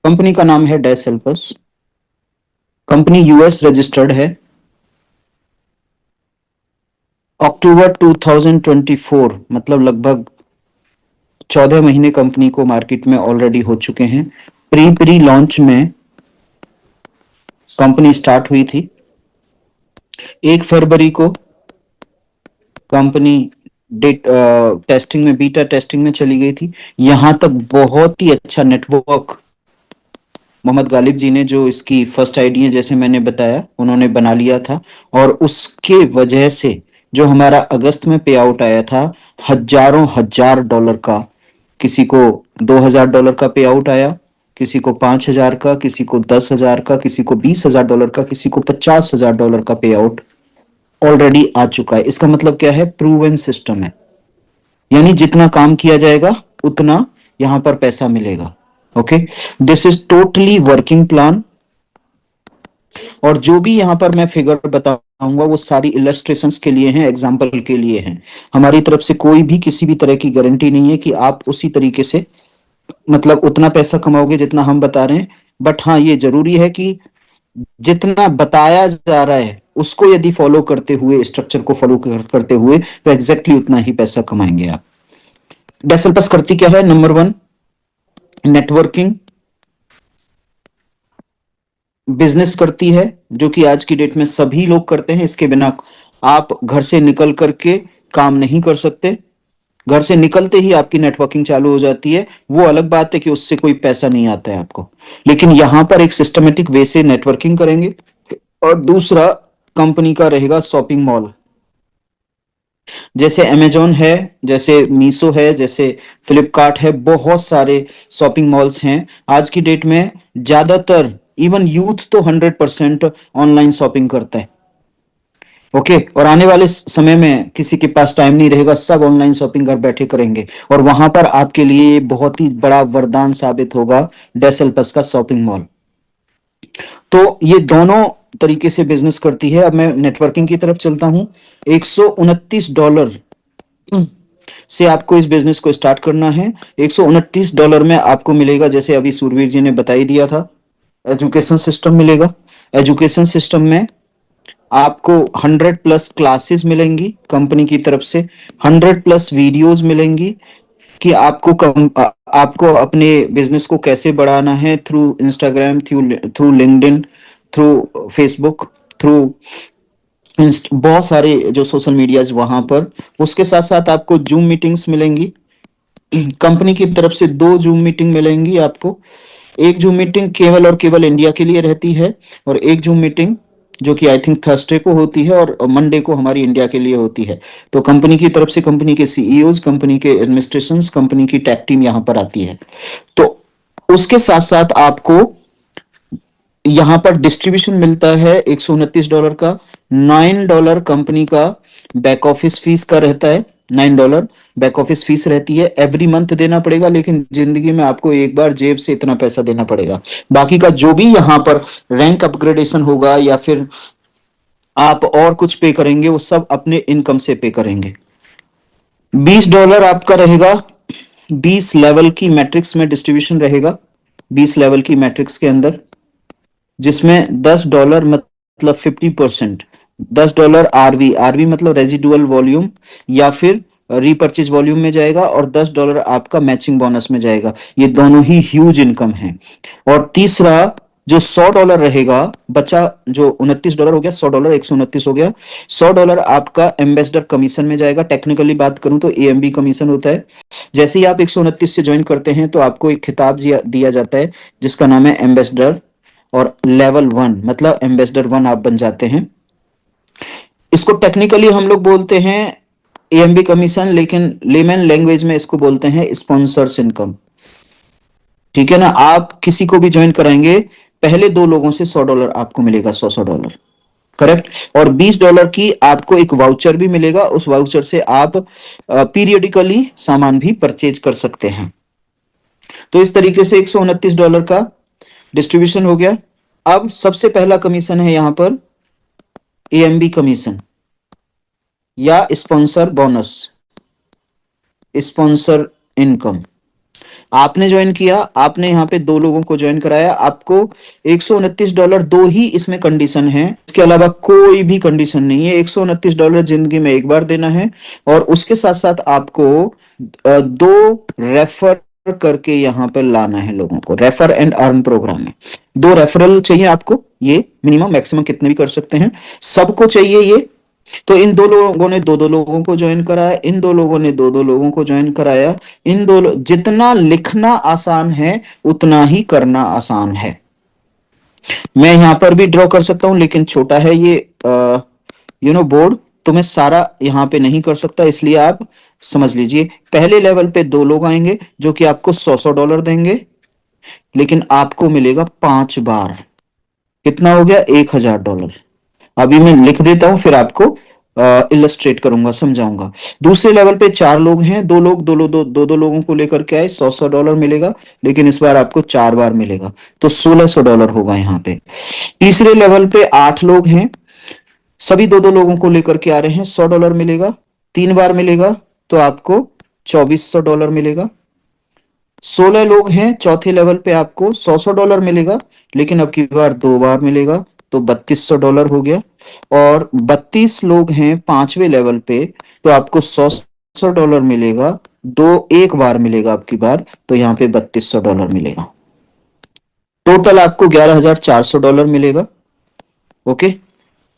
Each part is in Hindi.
कंपनी का नाम है dash helpers. Company US registered है। अक्टूबर 2024 मतलब लगभग 14 महीने कंपनी को मार्केट में ऑलरेडी हो चुके हैं। प्री लॉन्च में कंपनी स्टार्ट हुई थी। 1 फरवरी को कंपनी टेस्टिंग में, बीटा टेस्टिंग में चली गई थी। यहां तक बहुत ही अच्छा नेटवर्क मोहम्मद गालिब जी ने, जो इसकी फर्स्ट आईडी है जैसे मैंने बताया, उन्होंने बना लिया था। और उसके वजह से जो हमारा अगस्त में पे आउट आया था, हजारों हजार डॉलर का, किसी को $2000 का पे आउट आया, किसी को 5000 का, किसी को 10,000 का, किसी को $20,000 का, किसी को $50,000 का पे आउट ऑलरेडी आ चुका है। इसका मतलब क्या है? प्रूवन सिस्टम है, यानी जितना काम किया जाएगा उतना यहां पर पैसा मिलेगा। Okay, this is totally working plan. और जो भी यहां पर मैं फिगर बताऊंगा वो सारी इलस्ट्रेशंस के लिए हैं, एग्जांपल के लिए हैं। हमारी तरफ से कोई भी किसी भी तरह की गारंटी नहीं है कि आप उसी तरीके से मतलब उतना पैसा कमाओगे जितना हम बता रहे हैं। बट हाँ, ये जरूरी है कि जितना बताया जा रहा है उसको यदि फॉलो करते हुए, स्ट्रक्चर को फॉलो करते हुए, तो एग्जैक्टली उतना ही पैसा कमाएंगे आप। डेसल्पस करती क्या है? नंबर 1, नेटवर्किंग बिजनेस करती है, जो कि आज की डेट में सभी लोग करते हैं। इसके बिना आप घर से निकल करके काम नहीं कर सकते। घर से निकलते ही आपकी नेटवर्किंग चालू हो जाती है। वो अलग बात है कि उससे कोई पैसा नहीं आता है आपको, लेकिन यहां पर एक सिस्टमेटिक वे से नेटवर्किंग करेंगे। और दूसरा कंपनी का रहेगा शॉपिंग मॉल। जैसे अमेजोन है, जैसे मीशो है, जैसे फ्लिपकार्ट है, बहुत सारे शॉपिंग मॉल्स हैं आज की डेट में। ज्यादातर इवन यूथ तो 100% ऑनलाइन शॉपिंग करता है। ओके, और आने वाले समय में किसी के पास टाइम नहीं रहेगा, सब ऑनलाइन शॉपिंग घर बैठे करेंगे। और वहां पर आपके लिए बहुत ही बड़ा वरदान साबित होगा डेसल्पस का शॉपिंग मॉल। तो ये दोनों तरीके से बिजनेस करती है। अब मैं नेटवर्किंग की तरफ चलता हूं। $129 से आपको इस बिजनेस को स्टार्ट करना है। $129 में आपको मिलेगा, जैसे अभी सूरवीर जी ने बता ही दिया था, एजुकेशन सिस्टम मिलेगा। एजुकेशन सिस्टम में आपको 100+ क्लासेस मिलेंगी कंपनी की तरफ से, 100+ वीडियोस मिलेंगी कि आपको अपने बिजनेस को कैसे बढ़ाना है, through Instagram, through LinkedIn, through Facebook, through बहुत सारे जो सोशल मीडियाज वहां पर। उसके साथ साथ आपको जूम मीटिंग्स मिलेंगी। कंपनी की तरफ से 2 जूम मीटिंग मिलेंगी आपको। एक जूम मीटिंग केवल और केवल इंडिया के लिए रहती है, और एक जूम मीटिंग जो कि आई थिंक थर्सडे को होती है और मंडे को हमारी इंडिया के लिए होती है। तो कंपनी की तरफ से कंपनी के सीईओज, कंपनी के एडमिनिस्ट्रेशन, कंपनी की टेक टीम यहां पर आती है। तो उसके साथ साथ आपको यहां पर डिस्ट्रीब्यूशन मिलता है $129 का। $9 कंपनी का बैक ऑफिस फीस का रहता है। $9 बैक ऑफिस फीस रहती है, एवरी मंथ देना पड़ेगा, लेकिन जिंदगी में आपको एक बार जेब से इतना पैसा देना पड़ेगा। बाकी का जो भी यहां पर रैंक अपग्रेडेशन होगा या फिर आप और कुछ पे करेंगे, वो सब अपने इनकम से पे करेंगे। $20 आपका रहेगा। 20 लेवल की मैट्रिक्स में डिस्ट्रीब्यूशन रहेगा, 20 लेवल की मैट्रिक्स के अंदर, जिसमें $10 मतलब 50%, $10 आरवी, आरवी मतलब रेजिडुअल वॉल्यूम या फिर रीपर्चेज वॉल्यूम में जाएगा, और $10 आपका मैचिंग बोनस में जाएगा। ये दोनों ही ह्यूज इनकम है। और तीसरा जो $100 रहेगा, बचा जो $29 हो गया, $100, 129 हो गया। $100 आपका एम्बेसडर कमीशन में जाएगा। टेक्निकली बात करूं तो एएमबी कमीशन होता है। जैसे ही आप 129 से ज्वाइन करते हैं तो आपको एक खिताब दिया जाता है जिसका नाम है एम्बेसडर, और लेवल 1 मतलब एम्बेसडर 1 आप बन जाते हैं। इसको टेक्निकली हम लोग बोलते हैं एएमबी कमीशन, लेकिन लेमन लैंग्वेज में इसको बोलते हैं स्पॉन्सर्स इनकम। ठीक है ना? आप किसी को भी ज्वाइन कराएंगे, पहले 2 लोगों से $100 आपको मिलेगा, $100 करेक्ट। और $20 की आपको एक वाउचर भी मिलेगा। उस वाउचर से आप पीरियडिकली सामान भी परचेज कर सकते हैं। तो इस तरीके से $129 का डिस्ट्रीब्यूशन हो गया। अब सबसे पहला कमीशन है यहां पर एएमबी कमीशन या स्पॉन्सर बोनस, स्पॉन्सर इनकम। आपने ज्वाइन किया, आपने यहाँ पे दो लोगों को ज्वाइन कराया, आपको $129 दो ही इसमें कंडीशन है, इसके अलावा कोई भी कंडीशन नहीं है। $129 जिंदगी में एक बार देना है, और उसके साथ साथ आपको दो रेफर करके यहाँ पर लाना है लोगों को। रेफर एंड अर्न प्रोग्राम में दो रेफरल चाहिए आपको, ये मिनिमम मैक्सिमम कितने भी कर सकते हैं, सबको चाहिए ये। तो इन दो लोगों ने दो दो लोगों को ज्वाइन कराया, इन दो लोगों ने दो दो लोगों को ज्वाइन कराया। जितना लिखना आसान है उतना ही करना आसान है। मैं यहां पर भी ड्रॉ कर सकता हूं, लेकिन छोटा है ये बोर्ड, तो मैं सारा यहां पे नहीं कर सकता, इसलिए आप समझ लीजिए। पहले लेवल पे दो लोग आएंगे जो कि आपको $100 देंगे, लेकिन आपको मिलेगा 5 बार। कितना हो गया? $1000। अभी मैं लिख देता हूं, फिर आपको इलस्ट्रेट करूंगा, समझाऊंगा। दूसरे लेवल पे चार लोग हैं, दो लोग दो लोगों को लेकर के आए, $100 मिलेगा, लेकिन इस बार आपको 4 बार मिलेगा, तो $1600 होगा यहाँ पे। तीसरे लेवल पे 8 लोग हैं, सभी दो दो लोगों को लेकर के आ रहे हैं, $100 मिलेगा, 3 बार मिलेगा, तो आपको $2400 मिलेगा। 16 लोग हैं, चौथे लेवल पे आपको $100 मिलेगा, लेकिन अब की बार 2 बार मिलेगा, तो $3200 हो गया। और 32 लोग हैं पांचवें लेवल पे, तो आपको $100 मिलेगा, एक बार मिलेगा आपकी बार, तो यहाँ पे $3200 मिलेगा। टोटल आपको $11400 मिलेगा। ओके,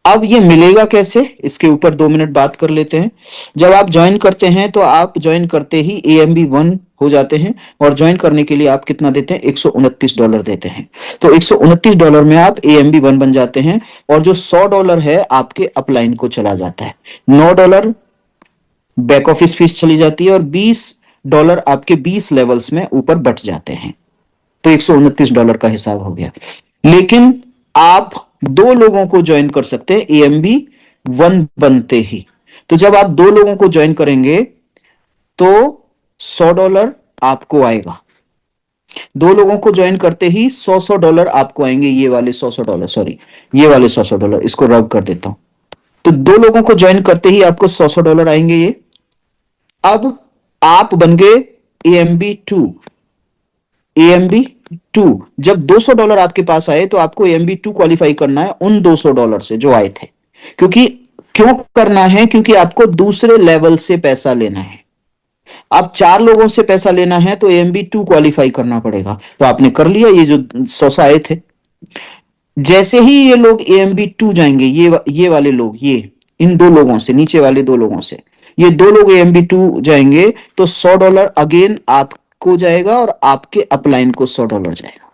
अब ये मिलेगा कैसे, इसके ऊपर 2 मिनट बात कर लेते हैं। जब आप ज्वाइन करते हैं तो आप ज्वाइन करते ही AMB1 हो जाते हैं, और ज्वाइन करने के लिए आप कितना देते हैं? $129 देते हैं। तो $129 में आप AMB1 बन जाते हैं, और जो $100 है आपके अपलाइन को चला जाता है। $9 बैक ऑफिस फीस चली जाती है, और $20 आपके 20 लेवल्स में ऊपर बट जाते हैं। तो $129 का हिसाब हो गया। लेकिन आप दो लोगों को ज्वाइन कर सकते हैं AMB1 बनते ही। तो जब आप दो लोगों को ज्वाइन करेंगे तो $100 आपको आएगा। दो लोगों को ज्वाइन करते ही $100 आपको आएंगे, ये वाले $100, सॉरी, ये वाले $100, इसको रब कर देता हूं। तो दो लोगों को ज्वाइन करते ही आपको $100 आएंगे ये। अब आप बन गए AMB2। AMB2 जब $200 आपके पास आए तो आपको AMB2 क्वालिफाई करना है उन $200 से जो आए थे। क्यों करना है? क्योंकि आपको दूसरे लेवल से पैसा लेना है। अब 4 लोगों से पैसा लेना है तो AMB2 क्वालिफाई करना पड़ेगा। तो आपने कर लिया, ये जो 100 आए थे। जैसे ही ये लोग AMB2 जाएंगे, ये वाले लोग, ये इन दो लोगों से, नीचे वाले दो लोगों से, ये दो लोग AMB2 जाएंगे, तो $100 अगेन आपको जाएगा, और आपके अपलाइन को $100 जाएगा।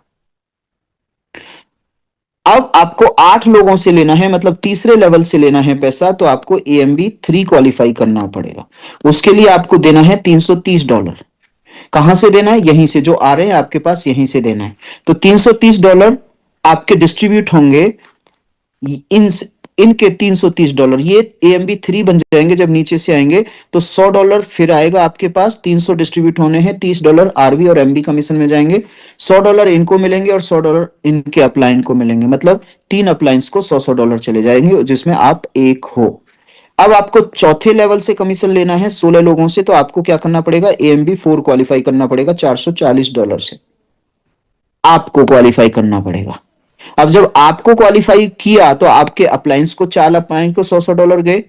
अब आपको 8 लोगों से लेना है, मतलब तीसरे लेवल से लेना है पैसा, तो आपको AMB3 क्वालिफाई करना पड़ेगा। उसके लिए आपको देना है $330। कहां से देना है? यहीं से, जो आ रहे हैं आपके पास, यहीं से देना है। तो $330 आपके डिस्ट्रीब्यूट होंगे इन इनके $330, ये AMB3 बन जाएंगे। जब नीचे से आएंगे तो $100 फिर आएगा आपके पास, 300 डिस्ट्रीब्यूट होने हैं, $30 RV और MB कमीशन में जाएंगे, $100 इनको मिलेंगे, और $100 इनके अपलाइन को मिलेंगे। मतलब 3 अपलाइंस को $100 चले जाएंगे, जिसमें आप एक हो। अब आपको चौथे लेवल से कमीशन लेना है 16 लोगों से, तो आपको क्या करना पड़ेगा? AMB4 क्वालिफाई करना पड़ेगा, $440 से आपको क्वालिफाई करना पड़ेगा। अब जब आपको क्वालिफाई किया तो आपके अपलायंस को, 4 अपलायंस को $100 गए।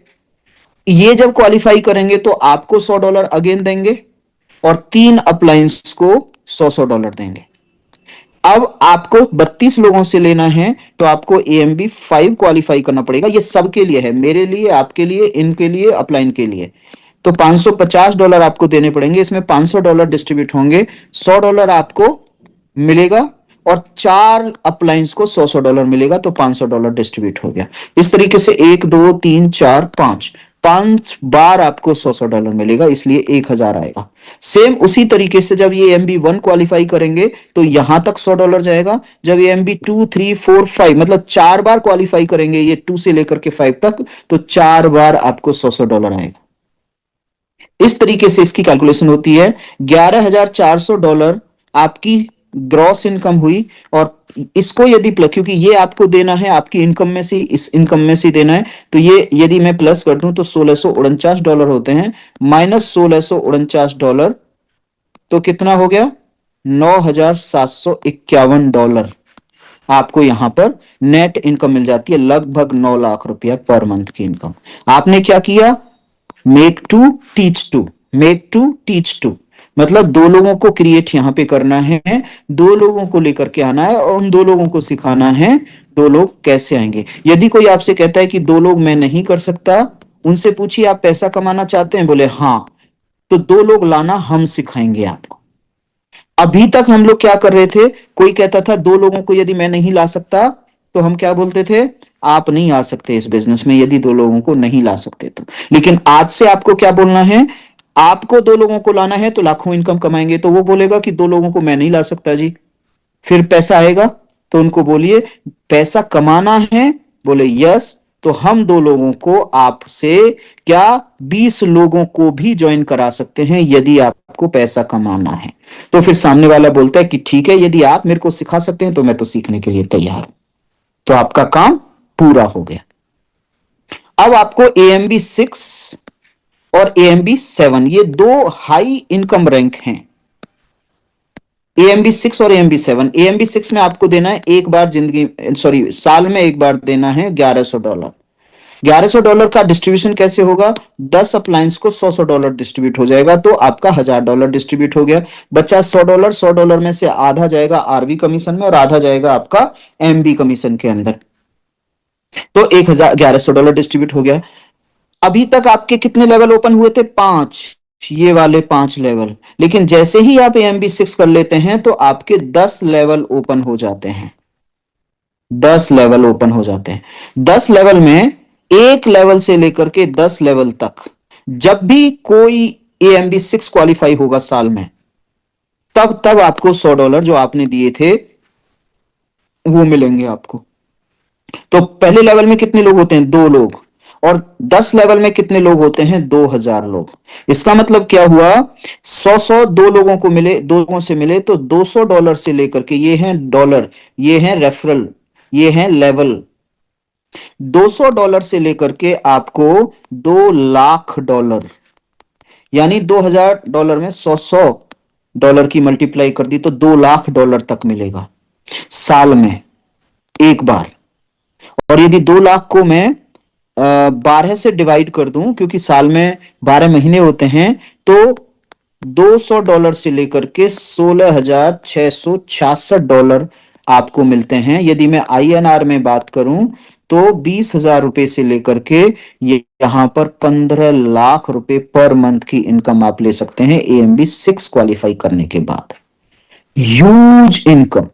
ये जब क्वालिफाई करेंगे तो आपको $100 अगेन देंगे, और 3 अपलायंस को $100 देंगे। अब आपको 32 लोगों से लेना है, तो आपको AMB5 क्वालिफाई करना पड़ेगा। ये सबके लिए है, मेरे लिए, आपके लिए, इनके लिए, अपलाइन के लिए। तो $550 आपको देने पड़ेंगे। इसमें $500 डिस्ट्रीब्यूट होंगे, $100 आपको मिलेगा, और 4 अपलाइंस को $100 मिलेगा, तो $500 डिस्ट्रीब्यूट हो गया। इस तरीके से 1 2 3 4 5 बार आपको $100 मिलेगा, इसलिए 1000 आएगा। सेम उसी तरीके से जब ये AMB1 क्वालिफाई करेंगे तो यहां तक $100 जाएगा। जब ये AMB2 3 4 5 मतलब 4 बार क्वालिफाई करेंगे, ये 2 से लेकर के 5 तक, तो 4 बार आपको $100 आएगा। इस तरीके से इसकी कैलकुलेशन होती है। $11400 आपकी ग्रॉस इनकम हुई, और इसको यदि क्योंकि ये आपको देना है आपकी इनकम में से, इस इनकम में से देना है, तो ये यदि मैं प्लस कर दूं तो $1649 होते हैं, माइनस $1649, तो कितना हो गया? $9,751 आपको यहां पर नेट इनकम मिल जाती है, लगभग 9 लाख रुपया पर मंथ की इनकम। आपने क्या किया? Make to teach to, make to teach to, मतलब दो लोगों को क्रिएट यहां पे करना है, दो लोगों को लेकर के आना है और उन दो लोगों को सिखाना है दो लोग कैसे आएंगे। यदि कोई आपसे कहता है कि दो लोग मैं नहीं कर सकता, उनसे पूछिए आप पैसा कमाना चाहते हैं, बोले हाँ, तो दो लोग लाना, हम सिखाएंगे आपको। अभी तक हम लोग क्या कर रहे थे, कोई कहता था दो लोगों को यदि मैं नहीं ला सकता, तो हम क्या बोलते थे, आप नहीं आ सकते इस बिजनेस में यदि दो लोगों को नहीं ला सकते तो। लेकिन आज से आपको क्या बोलना है, आपको दो लोगों को लाना है तो लाखों इनकम कमाएंगे। तो वो बोलेगा कि दो लोगों को मैं नहीं ला सकता जी, फिर पैसा आएगा? तो उनको बोलिए पैसा कमाना है, बोले यस, तो हम दो लोगों को आपसे क्या 20 लोगों को भी ज्वाइन करा सकते हैं यदि आपको पैसा कमाना है। तो फिर सामने वाला बोलता है कि ठीक है, यदि आप मेरे को सिखा सकते हैं तो मैं तो सीखने के लिए तैयार हूं। तो आपका काम पूरा हो गया। अब आपको AMB 6 और AMB 7, ये दो हाई इनकम रैंक हैं। AMB 6 और AMB 7, AMB 6 में आपको देना है एक बार जिंदगी, सॉरी साल में एक बार देना है $1100। $1100 का डिस्ट्रीब्यूशन कैसे होगा, 10 अप्लायंस को $100 डिस्ट्रीब्यूट हो जाएगा, तो आपका $1000 डिस्ट्रीब्यूट हो गया। बच्चा $100, $100 में से आधा जाएगा RV कमीशन में और आधा जाएगा आपका MB कमीशन के अंदर, तो $1100 डिस्ट्रीब्यूट हो गया। अभी तक आपके कितने लेवल ओपन हुए थे, 5, ये वाले 5 लेवल। लेकिन जैसे ही आप AMB 6 कर लेते हैं तो आपके 10 लेवल ओपन हो जाते हैं, 10 लेवल ओपन हो जाते हैं। 10 लेवल में एक लेवल से लेकर के 10 लेवल तक जब भी कोई AMB 6 क्वालिफाई होगा साल में, तब तब आपको $100 जो आपने दिए थे वो मिलेंगे आपको। तो पहले लेवल में कितने लोग होते हैं, 2 लोग, और 10 लेवल में कितने लोग होते हैं, 2000 लोग। इसका मतलब क्या हुआ, 100 दो लोगों को मिले, दो लोगों से मिले, तो $200 से लेकर के, ये हैं डॉलर, ये हैं रेफरल, ये हैं लेवल, $200 से लेकर के आपको $2 लाख, यानी $2000 में 100 की मल्टीप्लाई कर दी तो $2 लाख तक मिलेगा साल में एक बार। और यदि 2 लाख को मैं 12 से डिवाइड कर दूं, क्योंकि साल में 12 महीने होते हैं, तो $200 से लेकर के $16,666 आपको मिलते हैं। यदि मैं INR में बात करूं तो 20,000 रुपए से लेकर के ये यहां पर 15 लाख रुपए पर मंथ की इनकम आप ले सकते हैं AMB 6 क्वालिफाई करने के बाद। Huge income.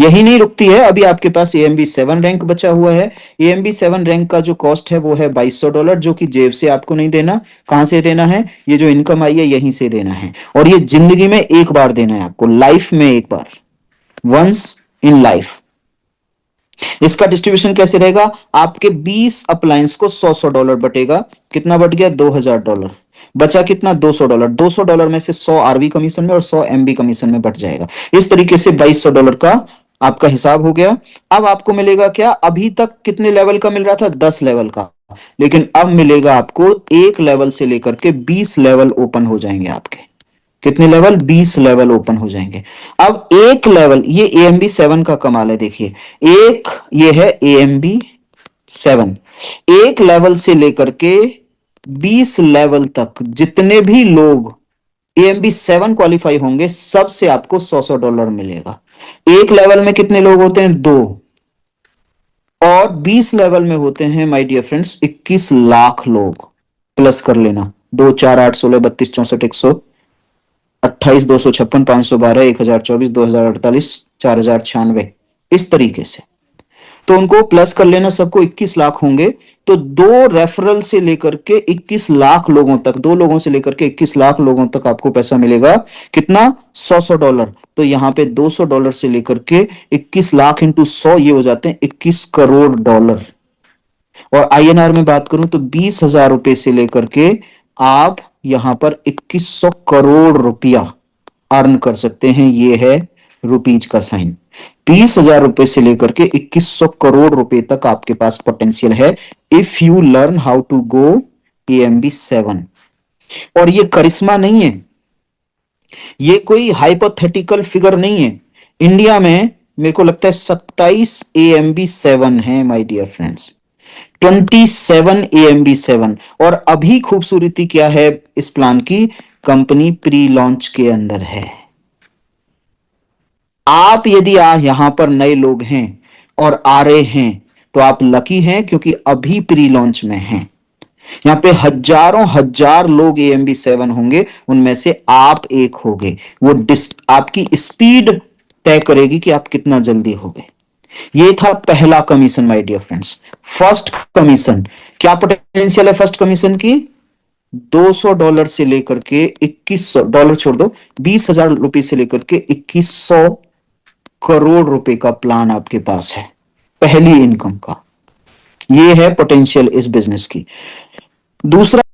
यही नहीं रुकती है, अभी आपके पास AMB 7 रैंक बचा हुआ है। AMB 7 रैंक का जो कॉस्ट है वो है $2200, जो कि जेब से आपको नहीं देना। कहां से देना है, ये जो इनकम आई है यहीं से देना है, और ये जिंदगी में एक बार देना है आपको, लाइफ में एक बार, वंस इन लाइफ। इसका डिस्ट्रीब्यूशन कैसे रहेगा, आपके 20 अप्लायंस को $100 बटेगा, कितना बट गया, $2000, बचा कितना, $200। $200 में से 100 RV कमीशन में और 100 MB कमीशन में बट जाएगा। इस तरीके से $2200 का आपका हिसाब हो गया। अब आपको मिलेगा क्या, अभी तक कितने लेवल का मिल रहा था, 10 लेवल का, लेकिन अब मिलेगा आपको एक लेवल से लेकर के 20 लेवल ओपन हो जाएंगे आपके। कितने लेवल, 20 लेवल ओपन हो जाएंगे। अब एक लेवल, ये AMB 7 का कमाल है, देखिए एक, ये है AMB 7, एक लेवल से लेकर के 20 लेवल तक जितने भी लोग AMB 7 क्वालिफाई होंगे, सबसे आपको $100 मिलेगा। एक लेवल में कितने लोग होते हैं, 2, और 20 लेवल में होते हैं माय डियर फ्रेंड्स 21 लाख लोग। प्लस कर लेना, 2 4 8 16 32 64 128 256 512 1024 2048 4096, इस तरीके से। तो उनको प्लस कर लेना, सबको 21 लाख होंगे। तो 2 रेफरल से लेकर के 21 लाख लोगों तक, 2 लोगों से लेकर के 21 लाख लोगों तक आपको पैसा मिलेगा। कितना, $100। तो यहां पे $200 से लेकर के 21 लाख इंटू 100, ये हो जाते हैं 21 करोड़ डॉलर। और INR में बात करूं तो 20,000 रुपए से लेकर के आप यहां पर 2100 करोड़ रुपया अर्न कर सकते हैं। ये है रुपीज का साइन। 20,000 रुपए से लेकर के 2100 करोड़ रुपए तक आपके पास पोटेंशियल है, if you learn how to go AMB 7। और ये करिश्मा नहीं है, ये कोई हाइपोथेटिकल फिगर नहीं है। इंडिया में मेरे को लगता है 27 AMB 7 है माय डियर फ्रेंड्स। 27 AMB 7। और अभी खूबसूरती क्या है इस प्लान की, कंपनी प्री लॉन्च के अंदर है। आप यदि यहां पर नए लोग हैं और आ रहे हैं तो आप लकी हैं, क्योंकि अभी प्री लॉन्च में हैं। यहां पे हजारों हजार लोग AMB 7 होंगे, उनमें से आप एक होगे। वो आपकी स्पीड तय करेगी कि आप कितना जल्दी होगे। ये था पहला commission my dear friends. First commission, क्या पोटेंशियल है फर्स्ट कमीशन की? $200 से लेकर के 2100 छोड़ दो, 20,000 रुपए से लेकर के 2100 करोड़ रुपए का प्लान आपके पास है पहली इनकम का। ये है पोटेंशियल इस बिजनेस की। दूसरा